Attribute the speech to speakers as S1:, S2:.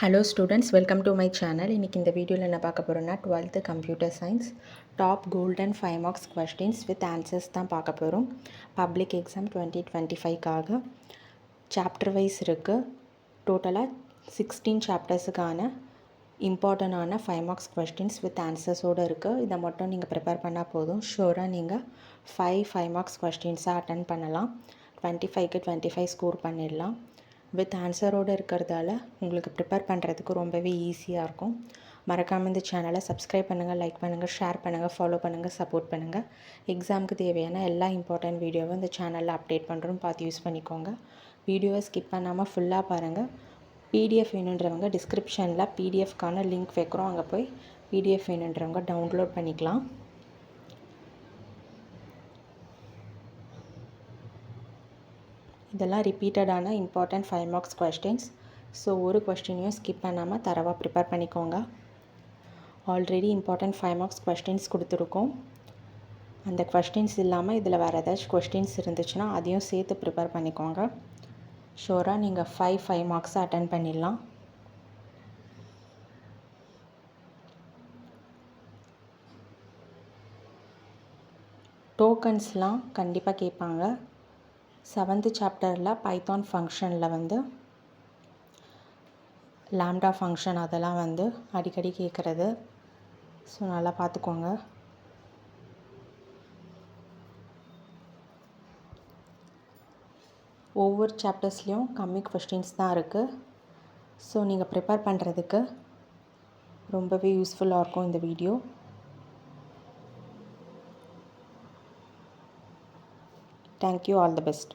S1: Hello students, welcome to my channel. இன்னைக்கு இந்த வீடியோவில் என்ன பார்க்க போகிறோன்னா 12th computer science top golden 5 marks questions with answers தான் பார்க்க போகிறோம். பப்ளிக் எக்ஸாம் 2025க்காக சாப்டர் வைஸ் இருக்குது. டோட்டலாக 16 சாப்டர்ஸுக்கான இம்பார்ட்டண்டான 5 மார்க்ஸ் கொஸ்டின்ஸ் வித் ஆன்சர்ஸோடு இருக்குது. இதை மட்டும் நீங்கள் ப்ரிப்பேர் பண்ணால் போதும். ஷூராக நீங்கள் 5 மார்க்ஸ் கொஸ்டின்ஸாக அட்டன் பண்ணலாம். 25க்கு 25 ஸ்கோர் பண்ணிடலாம். வித் ஆன்சரோடு இருக்கிறதால உங்களுக்கு ப்ரிப்பேர் பண்ணுறதுக்கு ரொம்பவே ஈஸியாக இருக்கும். மறக்காமல் இந்த சேனலை சப்ஸ்கிரைப் பண்ணுங்கள், லைக் பண்ணுங்கள், ஷேர் பண்ணுங்கள், ஃபாலோ பண்ணுங்கள், சப்போர்ட் பண்ணுங்கள். எக்ஸாமுக்கு தேவையான எல்லா இம்பார்ட்டன்ட் வீடியோவும் இந்த சேனலில் அப்டேட் பண்ணுறோம், பார்த்து யூஸ் பண்ணிக்கோங்க. வீடியோவை ஸ்கிப் பண்ணாமல் ஃபுல்லாக பாருங்கள். பிடிஎஃப் வேணுன்றவங்க டிஸ்கிரிப்ஷனில் பிடிஎஃப்கான லிங்க் வைக்கிறோம், அங்கே போய் பிடிஎஃப் வேணுன்றவங்க டவுன்லோட் பண்ணிக்கலாம். இதெல்லாம் ரிப்பீட்டடான இம்பார்ட்டன்ட் 5 மார்க்ஸ் கொஸ்டின்ஸ். ஸோ ஒரு கொஸ்டினையும் ஸ்கிப் பண்ணாமல் தரவாக ப்ரிப்பேர் பண்ணிக்கோங்க. ஆல்ரெடி இம்பார்ட்டன்ட் 5 மார்க்ஸ் கொஸ்டின்ஸ் கொடுத்துருக்கோம். அந்த கொஸ்டின்ஸ் இல்லாமல் இதில் வேறு ஏதாச்சும் கொஸ்டின்ஸ் இருந்துச்சுன்னா அதையும் சேர்த்து ப்ரிப்பேர் பண்ணிக்கோங்க. ஷோராக நீங்கள் 5 மார்க்ஸை அட்டன் பண்ணிடலாம். டோக்கன்ஸ்லாம் கண்டிப்பாக கேட்பாங்க. 7th சாப்டரில் பைத்தான் ஃபங்க்ஷனில் லாம்டா ஃபங்க்ஷன் அதெல்லாம் அடிக்கடி கேட்குறது. ஸோ நல்லா பார்த்துக்கோங்க. ஒவ்வொரு சாப்டர்ஸ்லேயும் கம்மி கொஸ்டின்ஸ் தான் இருக்குது. ஸோ நீங்கள் ப்ரிப்பேர் பண்ணுறதுக்கு ரொம்பவே யூஸ்ஃபுல்லாக இருக்கும் இந்த video. Thank you, all the best.